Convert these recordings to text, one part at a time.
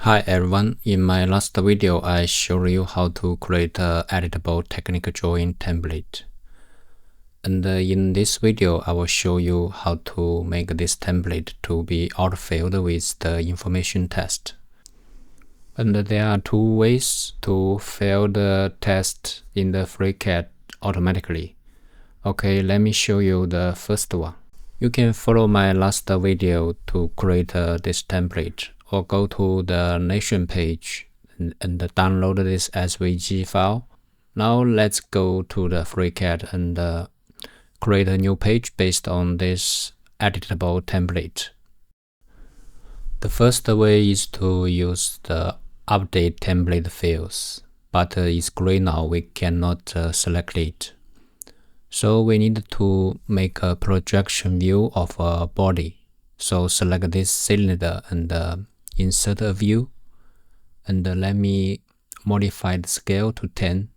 Hi everyone, in my last video I showed you how to create an editable technical drawing template. And in this video I will show you how to make this template to be autofilled with the information text. And there are two ways to fill the text in the FreeCAD automatically. Okay, let me show you the first one. You can follow my last video to create this template, or go to the Nation page and download this SVG file. Now let's go to the FreeCAD and create a new page based on this editable template. The first way is to use the Update Template Fields, but it's gray now, we cannot select it. So we need to make a projection view of a body. So select this cylinder and insert a view, and let me modify the scale to 10,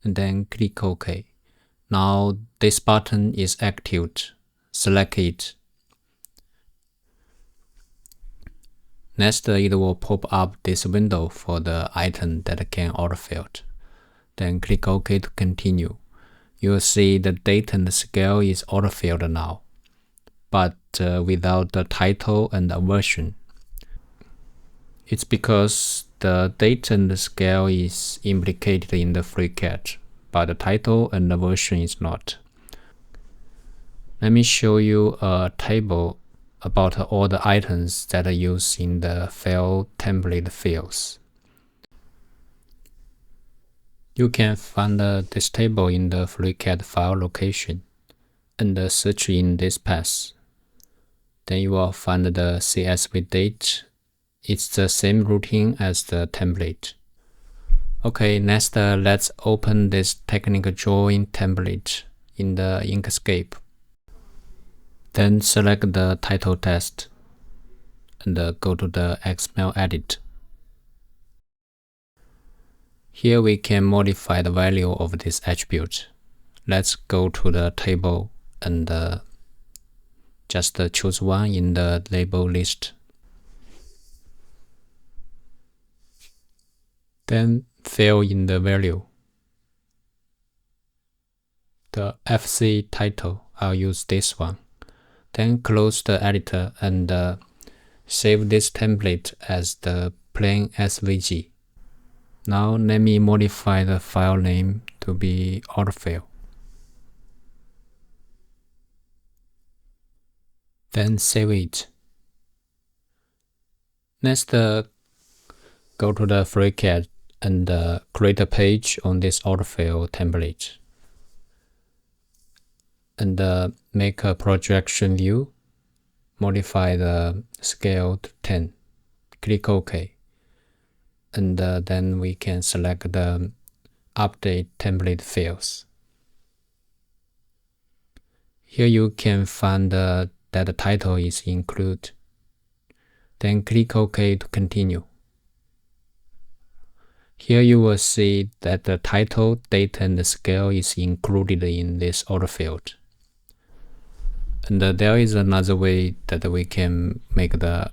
and then click OK. Now this button is active. Select it. Next, it will pop up this window for the item that can autofill. Then click OK to continue. You'll see the date and the scale is autofilled now, but without the title and the version. It's because the date and the scale is implicated in the FreeCAD, but the title and the version is not. Let me show you a table about all the items that are used in the FillTemplateFields. You can find this table in the FreeCAD file location and search in this path. Then you will find the CSV date. It's the same routine as the template. Okay, next let's open this technical drawing template in the Inkscape. Then select the title text and go to the XML edit. Here we can modify the value of this attribute. Let's go to the table and just choose one in the label list. Then fill in the value. The FC title, I'll use this one. Then close the editor and save this template as the plain SVG. Now let me modify the file name to be autofill. Then save it. Next, go to the FreeCAD and create a page on this autofill template. And make a projection view. Modify the scale to 10. Click OK. And then we can select the Update Template Fields. Here you can find that the title is included. Then click OK to continue. Here you will see that the title, date, and the scale is included in this autofill. And there is another way that we can make the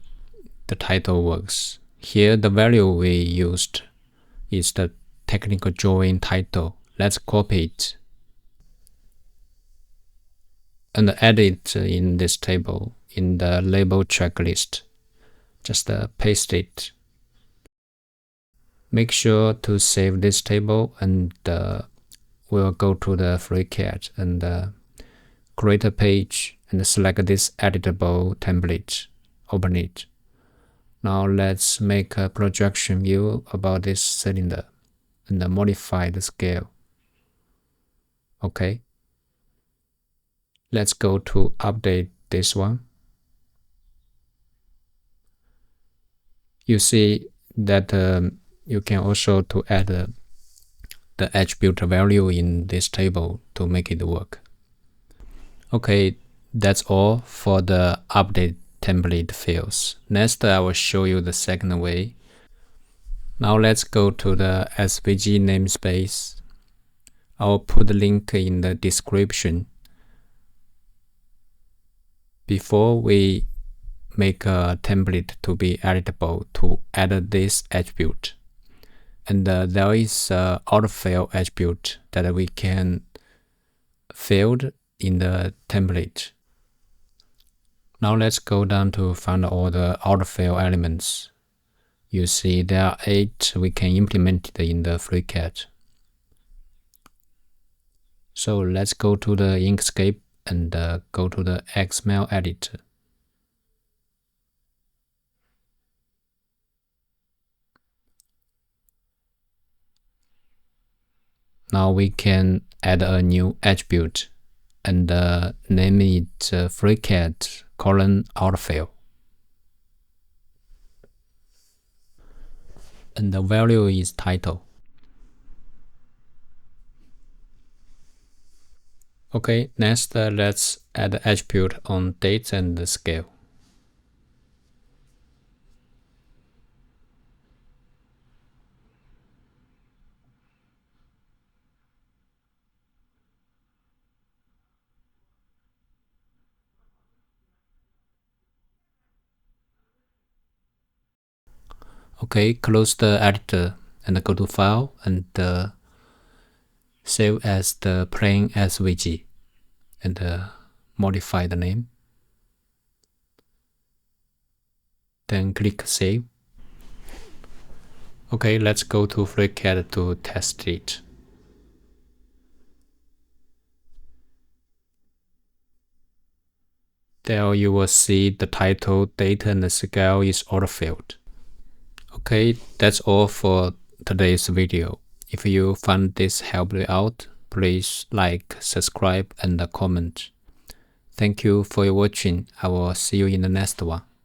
title works. Here the value we used is the technical drawing title. Let's copy it and add it in this table in the label checklist. Just paste it. Make sure to save this table, and we'll go to the FreeCAD and create a page and select this editable template. Open it. Now let's make a projection view about this cylinder and modify the scale. Okay. Let's go to update this one. You see that you can also to add the attribute value in this table to make it work. Okay, that's all for the update template fields. Next, I will show you the second way. Now let's go to the SVG namespace. I'll put the link in the description. Before we make a template to be editable to add this attribute. And there is an autofill attribute that we can fill in the template. Now let's go down to find all the autofill elements. You see there are 8 we can implement in the FreeCAD. So let's go to the Inkscape and go to the XML editor. Now we can add a new attribute and name it FreeCAD :autofill. And the value is title. Okay, next let's add the attribute on date and the scale. Okay, close the editor and go to File and save as the plain SVG and modify the name. Then click Save. Okay, let's go to FreeCAD to test it. There you will see the title, date, and the scale is autofilled. Okay, that's all for today's video. If you found this helped you out, please like, subscribe, and comment. Thank you for your watching. I will see you in the next one.